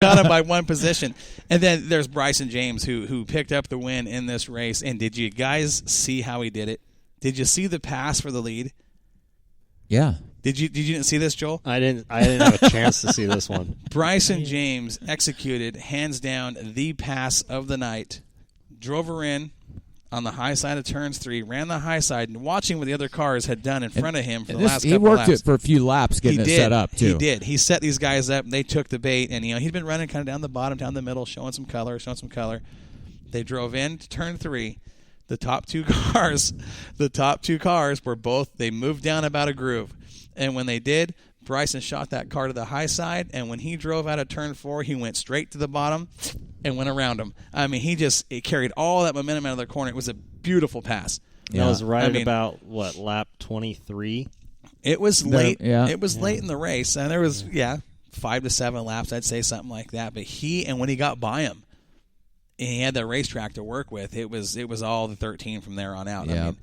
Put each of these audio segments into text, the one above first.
got him by one position. And then there's Bryson James who picked up the win in this race. And did you guys see how he did it? Did you see the pass for the lead? Yeah. Did you didn't see this, Joel? I didn't have a chance to see this one. Bryson James executed hands down the pass of the night. Drove her in on the high side of turns 3, ran the high side, and watching what the other cars had done in front of him for the last couple laps. He worked it for a few laps getting it set up, too. He did. He set these guys up, and they took the bait. And, he'd been running kind of down the bottom, down the middle, showing some color. They drove in to turn 3. The top two cars were both, they moved down about a groove. And when they did, Bryson shot that car to the high side, and when he drove out of turn 4, he went straight to the bottom and went around him. I mean, it carried all that momentum out of the corner. It was a beautiful pass. Yeah. That was right at about, lap 23? It was late. It was late in the race, and there was, 5 to 7 laps, I'd say, something like that. But when he got by him, and he had that racetrack to work with, it was all the 13 from there on out. Yeah. I mean,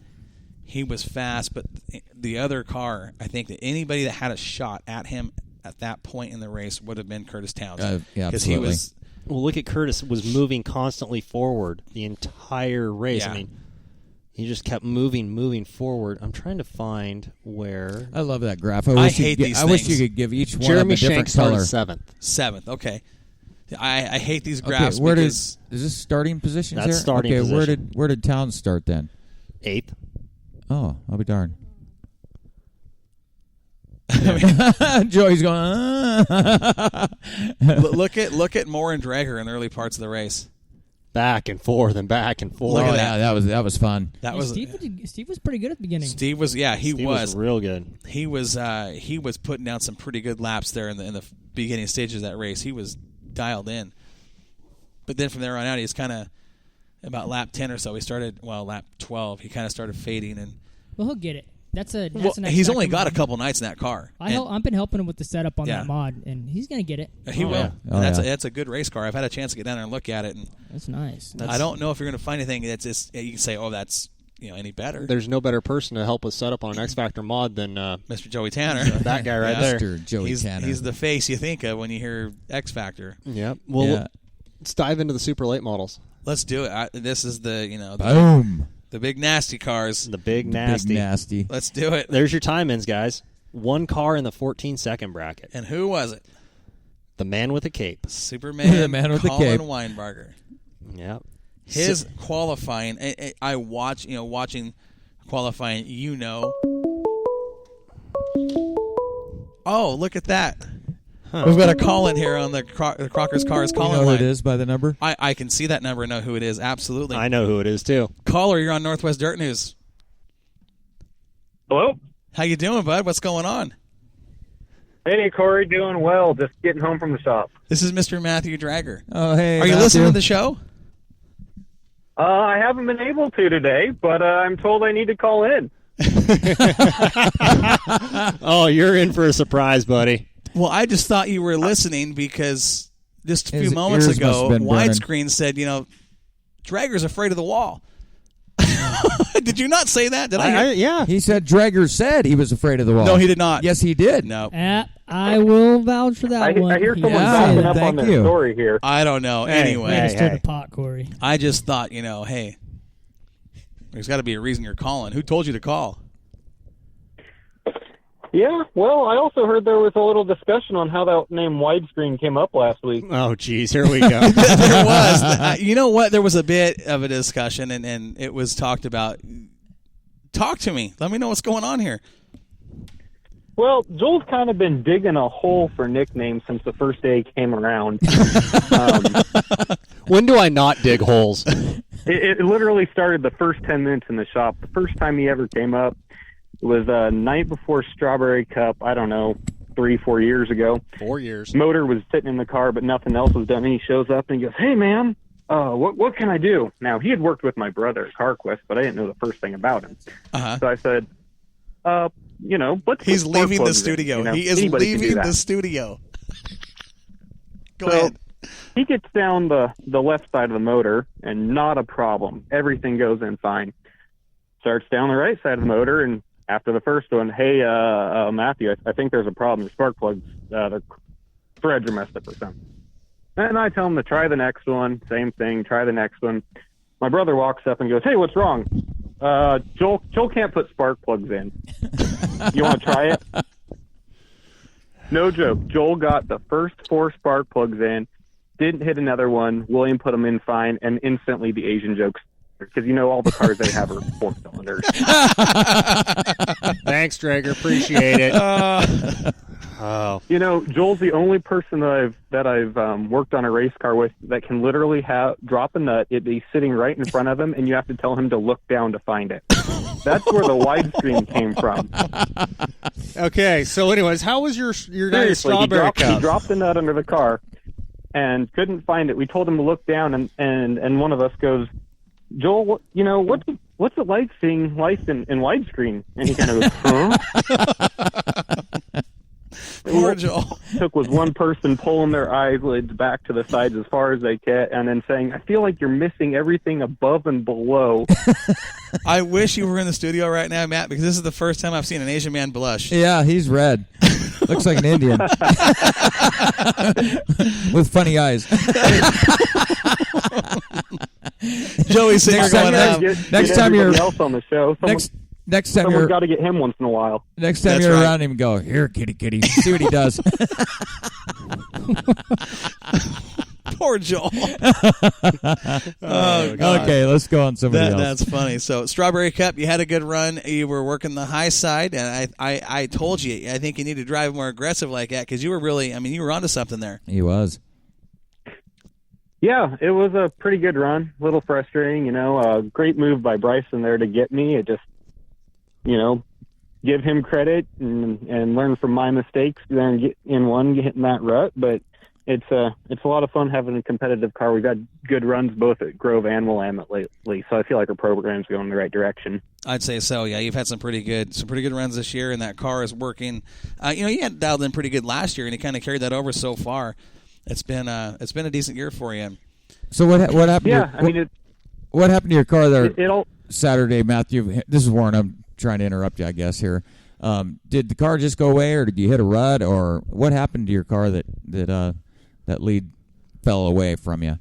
he was fast, but the other car, I think that anybody that had a shot at him at that point in the race would have been Curtis Townsend. Because he was. Well, look at Curtis was moving constantly forward the entire race. Yeah. I mean, he just kept moving forward. I'm trying to find where. I love that graph. I hate these I wish things. you could give each one Jeremy a different Shank color. started 7th. 7th, okay. I hate these graphs. Okay, because is this starting positions That's here? starting okay, position. where did Towns start then? 8th. Oh, I'll be darned. Joey's going. Look at Moore and Drager in the early parts of the race. Back and forth and back and forth. Look at that. That was fun. Steve was pretty good at the beginning. Steve was real good. He was putting down some pretty good laps there in the beginning stages of that race. He was dialed in. But then from there on out, he's kind of about lap 10 or so. He started lap 12. He kind of started fading and. Well, he'll get it. He's only got a couple nights in that car. I've been helping him with the setup on that mod, and he's going to get it. He will. That's a good race car. I've had a chance to get down there and look at it. And that's nice. I don't know if you're going to find anything that's just, you can say, that's any better. There's no better person to help us set up on an X Factor mod than Mr. Joey Tanner. That guy right there. Mr. Joey Tanner. He's the face you think of when you hear X Factor. Yep. Well, let's dive into the super late models. Let's do it. This is the boom. The big nasty cars. The big nasty. Let's do it. There's your time-ins, guys. One car in the 14-second bracket. And who was it? The man with the cape. Superman. The man with the Colin cape. Weinbarger. Yep. His qualifying, I watching qualifying, Oh, look at that. Huh. We've got a call in here on the Crocker's Cars calling line. You know what it is by the number? I can see that number and know who it is. Absolutely. I know who it is, too. Caller, you're on Northwest Dirt News. Hello? How you doing, bud? What's going on? Hey, Corey. Doing well. Just getting home from the shop. This is Mr. Matthew Drager. Oh, hey. Are you listening to the show? I haven't been able to today, but I'm told I need to call in. Oh, you're in for a surprise, buddy. Well, I just thought you were listening because just a few moments ago, Widescreen said, Drager's afraid of the wall. Did you not say that? Did I? Yeah. He said Drager said he was afraid of the wall. No, he did not. Yes, he did. No. I will vouch for that one. I hear someone backing up on their story here. I don't know. Anyway. Stir the pot, Corey. I just thought, hey, there's got to be a reason you're calling. Who told you to call? Yeah, well, I also heard there was a little discussion on how that name Widescreen came up last week. Oh, geez, here we go. There was. You know what? There was a bit of a discussion, and it was talked about. Talk to me. Let me know what's going on here. Well, Joel's kind of been digging a hole for nicknames since the first day he came around. When do I not dig holes? It literally started the first 10 minutes in the shop. The first time he ever came up was night before Strawberry Cup, I don't know, 3-4 years ago. 4 years. Motor was sitting in the car, but nothing else was done. And he shows up and he goes, "Hey, man, what can I do?" Now, he had worked with my brother at CarQuest, but I didn't know the first thing about him. Uh-huh. So I said, let's He's put leaving the plugs in, studio. He is Anybody can do leaving that. the studio. Go So ahead. he gets down the left side of the motor, and not a problem. Everything goes in fine. Starts down the right side of the motor, and after the first one, "Hey, Matthew, I think there's a problem. Your spark plugs, the threads are messed up or something." And I tell him to try the next one. Same thing, try the next one. My brother walks up and goes, "Hey, what's wrong?" Joel can't put spark plugs in. You want to try it? No joke. Joel got the first 4 spark plugs in, didn't hit another one. William put them in fine, and instantly the Asian jokes, because all the cars they have are 4 cylinders. Thanks, Drager. Appreciate it. Oh. Joel's the only person that I've worked on a race car with that can literally drop a nut, it be sitting right in front of him, and you have to tell him to look down to find it. That's where the widescreen came from. Okay, so anyways, how was your guys' Seriously, strawberry cup? He dropped the nut under the car and couldn't find it. We told him to look down, and one of us goes, "Joel, what's it like seeing life in widescreen?" And he kind of goes, "Huh?" Poor Joel. Took was one person pulling their eyelids back to the sides as far as they can, and then saying, "I feel like you're missing everything above and below." I wish you were in the studio right now, Matt, because this is the first time I've seen an Asian man blush. Yeah, he's red. Looks like an Indian. With funny eyes. Joey Singer going out. Next time you're else on the show, next time someone's you're got to get him once in a while. next time That's you're right. around him, go, "Here, kitty. See what he does." Poor Joel. Oh, God. Okay, let's go on somebody else. That's funny. So, Strawberry Cup, you had a good run. You were working the high side, and I told you, I think you need to drive more aggressive like that, because you were really, you were onto something there. He was. Yeah, it was a pretty good run. A little frustrating, a great move by Bryson there to get me. It just, give him credit and learn from my mistakes there and get hitting that rut. But it's a lot of fun having a competitive car. We've had good runs both at Grove and Willamette lately, so I feel like our program's going in the right direction. I'd say so. Yeah, you've had some pretty good runs this year, and that car is working. You had dialed in pretty good last year, and you kind of carried that over so far. It's been a decent year for you. So what happened? Yeah, what happened to your car there it'll Saturday, Matthew? This is Warren. I'm trying to interrupt you, I guess here. Did the car just go away, or did you hit a rut, or what happened to your car that lead fell away from you?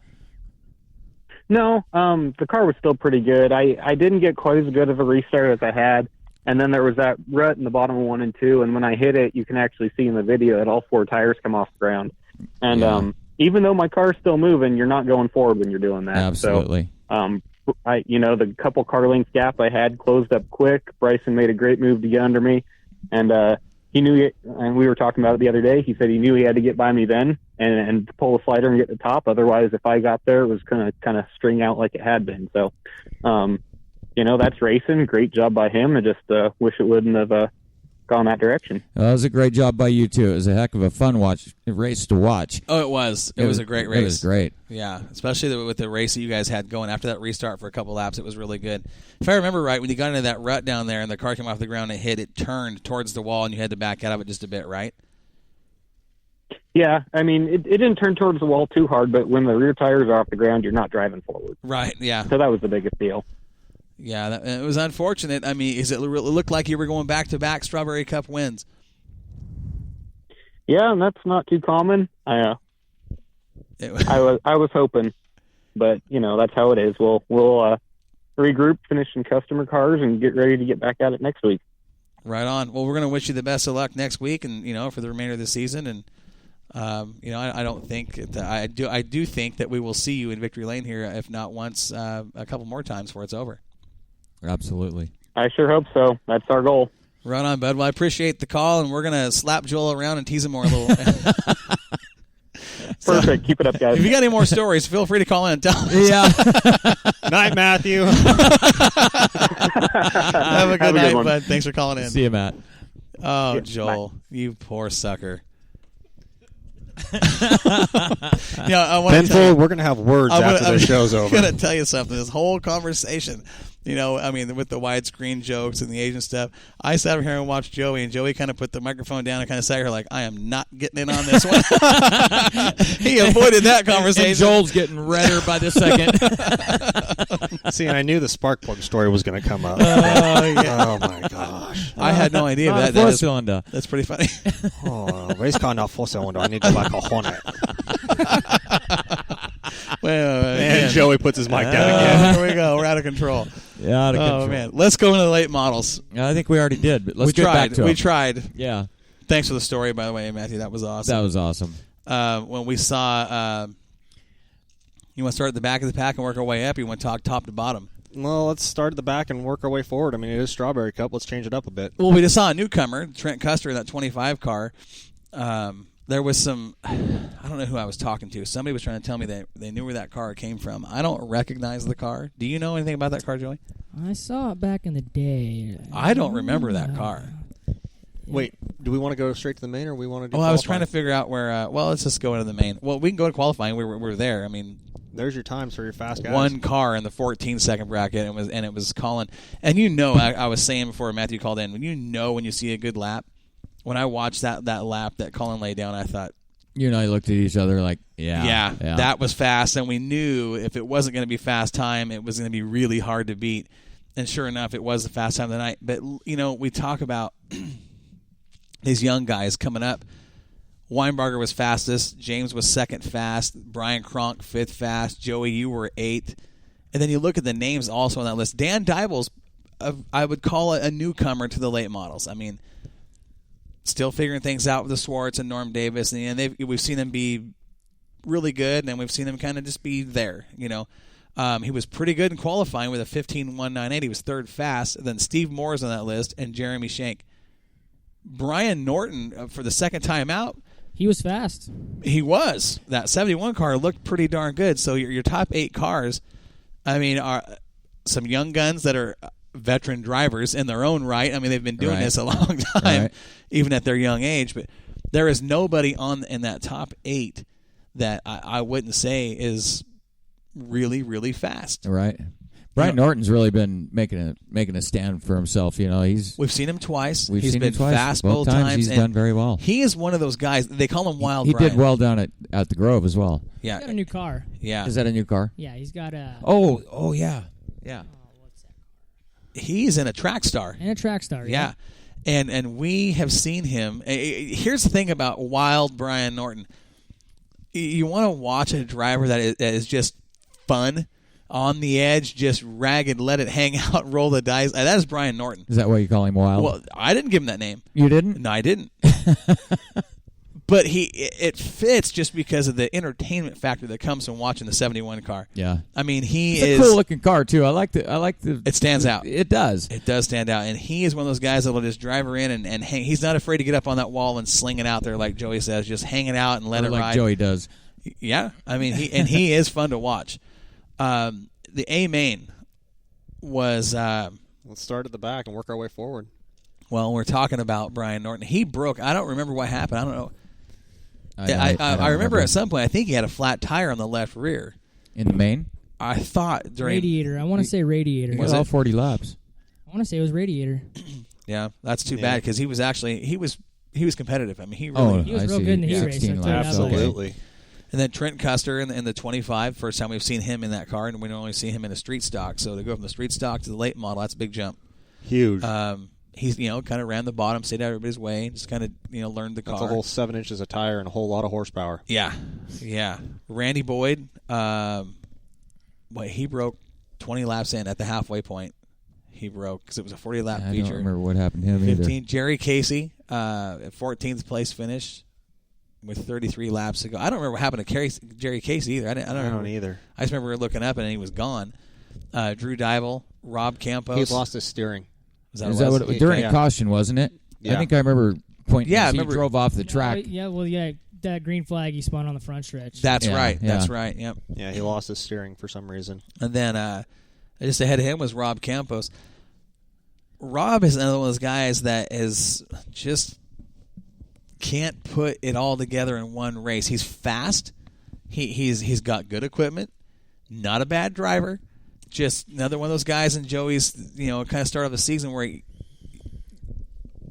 No, the car was still pretty good. I didn't get quite as good of a restart as I had, and then there was that rut in the bottom of 1 and 2, and when I hit it, you can actually see in the video that all 4 tires come off the ground. And even though my car's still moving, you're not going forward when you're doing that. Absolutely. So, the couple car length gap I had closed up quick. Bryson made a great move to get under me, and he knew it. And we were talking about it the other day. He said he knew he had to get by me then and pull the slider and get to the top. Otherwise, if I got there, it was going to kind of string out like it had been. So, that's racing. Great job by him. I just wish it wouldn't have gone that direction. Well, that was a great job by you too. It was a heck of a fun race to watch. Oh, it was. It was a great race. It was great. Yeah, especially with the race that you guys had going after that restart for a couple laps. It was really good. If I remember right, when you got into that rut down there and the car came off the ground and it turned towards the wall and you had to back out of it just a bit, right? Yeah, it didn't turn towards the wall too hard, but when the rear tires are off the ground, you're not driving forward. Right, yeah. So that was the biggest deal. Yeah, it was unfortunate. It looked like you were going back-to-back Strawberry Cup wins. Yeah, and that's not too common. I was hoping, but that's how it is. We'll regroup, finish some customer cars, and get ready to get back at it next week. Right on. Well, we're going to wish you the best of luck next week, and for the remainder of the season. And I don't think I do think that we will see you in Victory Lane here, if not once, a couple more times before it's over. Absolutely. I sure hope so. That's our goal. Right on, bud. Well, I appreciate the call, and we're going to slap Joel around and tease him more a little. Perfect. Keep it up, guys. If you got any more stories, feel free to call in and tell us. Yeah. Night, Matthew. Have a good night, one. bud. Thanks for calling in. See you, Matt. Oh, Yeah, Joel, you poor sucker. I want to Benfold, we're going to have words after the show's over. I'm going to tell you something. This whole conversation, I mean, with the widescreen jokes and the Asian stuff. I sat over here and watched Joey, and Joey kind of put the microphone down and kind of sat here like, I am not getting in on this one. He avoided that conversation. And Joel's getting redder by the second. See, and I knew the spark plug story was going to come up. Oh, my gosh. I had no idea. Not That a is, cylinder. that's pretty funny. Race car not four-cylinder. I need to like a Hornet. And Joey puts his mic down again. Here we go. We're out of control. Yeah, out of control. Oh, man. Let's go into the late models. I think we already did, but let's we get tried. back to We it. tried. Yeah, Thanks for the story, by the way, Matthew. That was awesome. that was awesome. When we saw, you want to start at the back of the pack and work our way up? You want to talk top to bottom? Well, let's start at the back and work our way forward. I mean, it is Strawberry Cup. Let's change it up a bit. Well, we just saw a newcomer, Trent Custer, in that 25 car. There was some, I don't know who I was talking to. Somebody was trying to tell me that they knew where that car came from. I don't recognize the car. Do you know anything about that car, Joey? I saw it back in the day. I don't remember that car. Wait, do we want to go straight to the main, or we want to do Well, I was qualifying? trying to figure out where, let's just go into the main. Well, we can go to qualifying. We're there. I mean, There's your times for your fast guys. one car in the 14-second bracket, and it was Colin. And I was saying before Matthew called in, when you see a good lap, when I watched that lap that Colin laid down, I thought, You and I looked at each other like, yeah. that was fast, and we knew if it wasn't going to be fast time, it was going to be really hard to beat. And sure enough, it was the fast time of the night. But, we talk about these young guys coming up. Weinbarger was fastest. James was second fast. Brian Cronk, fifth fast. Joey, you were eighth. And then you look at the names also on that list. Dan Dybel's, I would call it a newcomer to the late models. I mean, still figuring things out with the Swartz and Norm Davis. And we've seen them be really good, and we've seen them kind of just be there, He was pretty good in qualifying with a 15.198. He was third fast. Then Steve Moore's on that list, and Jeremy Shank. Brian Norton, for the second time out, He was fast. he was. That 71 car looked pretty darn good. So your top 8 cars, I mean, are some young guns that are veteran drivers in their own right. I mean, they've been doing this a long time, even at their young age. But there is nobody in that top 8 that I wouldn't say is really, really fast. Right. Brian Norton's really been making a stand for himself. We've seen him twice. He's been been twice. fast both times. He's done very well. He is one of those guys. They call him Wild He Brian. did well down at the Grove as well. Yeah. He's got a new car. Yeah. Is that a new car? Yeah, he's got a... Oh yeah. Yeah. what's that? He's in a track star. And a track star. Yeah. And we have seen him. Here's the thing about Wild Brian Norton. You want to watch a driver that is just fun, on the edge, just ragged, let it hang out, roll the dice. That is Brian Norton. Is that why you call him Wild? Well, I didn't give him that name. You didn't? No, I didn't. But it fits just because of the entertainment factor that comes from watching the 71 car. Yeah. I mean, it's a cool looking car too. I like the. It stands out. It does. It does stand out, and he is one of those guys that will just drive her in and hang. He's not afraid to get up on that wall and sling it out there like Joey says, just hang it out and let it like ride. Joey does. Yeah, I mean, he is fun to watch. The A main was. Let's start at the back and work our way forward. Well, we're talking about Brian Norton. He broke. I don't remember what happened. I don't know. I remember at some point. I think he had a flat tire on the left rear. In the main? I thought during Radiator. I want to say radiator. He was all 40 laps. I want to say it was radiator. Yeah, that's too bad because he was actually he was competitive. I mean, he He really. was real good in the heat race. 16 I'll tell you laps. that much. Absolutely. And then Trent Custer in the 25. First time we've seen him in that car, and we normally see him in a street stock. So to go from the street stock to the late model, that's a big jump. Huge. He's kind of ran the bottom, stayed out of everybody's way, just kind of learned the car. That's a whole 7 inches of tire and a whole lot of horsepower. Yeah. Randy Boyd, he broke 20 laps in at the halfway point. He broke because it was a 40-lap feature. I don't remember what happened to him 15. either. Jerry Casey, at 14th place finish with 33 laps to go. I don't remember what happened to Jerry Casey either. I don't either. I just remember looking up and he was gone. Drew Dybel, Rob Campos. He's lost his steering. Is that what it was? During caution, wasn't it? Yeah. I think I remember pointing. Yeah, I he remember- drove off the track. That green flag he spun on the front stretch. That's right. Yeah. That's right. Yep. Yeah, he lost his steering for some reason. And then just ahead of him was Rob Campos. Rob is another one of those guys that is just can't put it all together in one race. He's fast. He's got good equipment. Not a bad driver. just another one of those guys in Joey's, kind of start of the season where he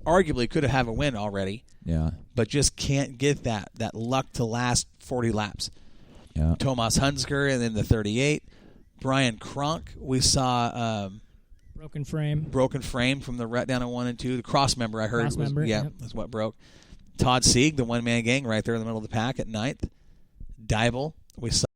arguably could have had a win already. Yeah. But just can't get that luck to last 40 laps. Yeah. Tomas Hunsker and then the 38. Brian Kronk, we saw Broken frame from the down at 1 and 2. The cross member I heard yep. that's what broke. Todd Sieg, the one-man gang right there in the middle of the pack at 9th. Dybel, we saw